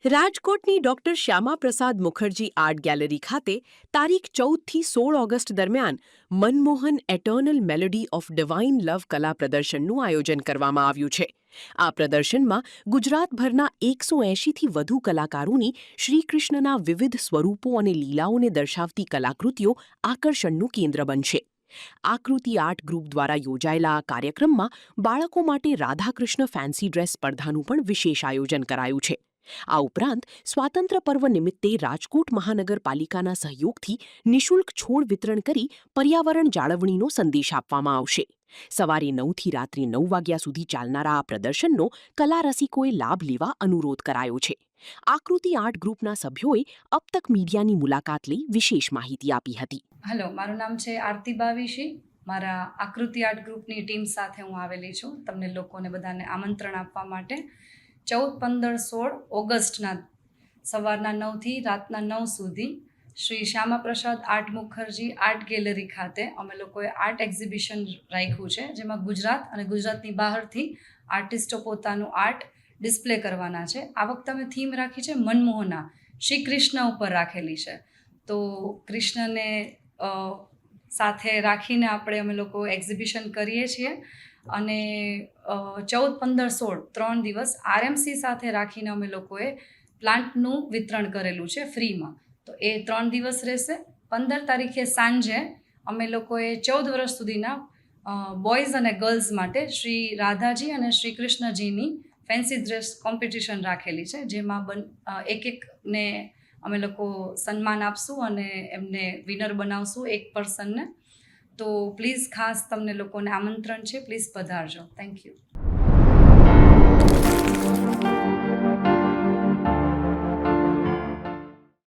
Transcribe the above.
રાજકોટની doctor Shyamaprasad Mukherjee art gallery ખાતે તારીખ 14થી 16 ઓગસ્ટ દરમિયાન Manmohan eternal melody of divine love કલા પ્રદર્શનનું આયોજન કરવામાં આવ્યું છે. આ પ્રદર્શનમાં ગુજરાતભરના 180થી વધુ કલાકારોની શ્રીકૃષ્ણના વિવિધ સ્વરૂપો અને લીલાઓને દર્શાવતી કલાકૃતિઓ આકર્ષણનું કેન્દ્ર બનશે. આકૃતિ આર્ટ ગ્રુપ દ્વારા યોજાયેલા આ કાર્યક્રમમાં બાળકો માટે રાધાકૃષ્ણ ફેન્સી ડ્રેસ સ્પર્ધાનું પણ વિશેષ આયોજન કરાયું છે. આ ઉપરાંત સ્વાતંત્ર્ય પર્વ નિમિત્તે રાજકોટ મહાનગરપાલિકાના સહયોગથી નિઃશુલ્ક છોડ વિતરણ કરી પર્યાવરણ જાળવણીનો સંદેશ આપવામાં આવશે. સવારે 9થી રાત્રે 9 વાગ્યા સુધી ચાલનારા આ પ્રદર્શનનો કલા રસિકોએ લાભ લેવા અનુરોધ કરાયો છે. આકૃતિ આર્ટ ગ્રુપના સભ્યોએ અબ તક મીડિયાની મુલાકાત લઈ વિશેષ માહિતી આપી હતી. હેલો, મારું નામ છે આરતી બાવીશી. મારા આકૃતિ આર્ટ ગ્રુપની ટીમ સાથે હું આવેલી છું તમને લોકોને બધાને આમંત્રણ આપવા માટે. 14, 15, 16 ઓગસ્ટના સવારના 9થી રાતના 9 સુધી Shri Shyamaprasad art Mukherjee art gallery ખાતે અમે લોકોએ આર્ટ એક્ઝિબિશન રાખ્યું છે, જેમાં ગુજરાત અને ગુજરાતની બહારથી આર્ટિસ્ટો પોતાનું આર્ટ ડિસ્પ્લે કરવાના છે. આ વખતે અમે થીમ રાખી છે મનમોહના, શ્રી કૃષ્ણ ઉપર રાખેલી છે. તો કૃષ્ણને સાથે રાખીને અમે લોકો એક્ઝિબિશન કરીએ છીએ અને 14, 15, 16 3 દિવસ આરએમસી સાથે રાખીને અમે લોકોએ પ્લાન્ટનું વિતરણ કરેલું છે ફ્રીમાં. તો એ 3 દિવસ રહેશે. 15 તારીખે સાંજે અમે લોકોએ 14 વર્ષ સુધીના બોયઝ અને ગર્લ્સ માટે શ્રી રાધાજી અને શ્રી કૃષ્ણજીની ફેન્સી ડ્રેસ કોમ્પિટિશન રાખેલી છે, જેમાં એકને અમે લોકો સન્માન આપશું અને એમને વિનર બનાવશું એક પર્સનને. તો પ્લીઝ ખાસ તમને લોકોને આમંત્રણ છે, પ્લીઝ પધારજો. Thank you.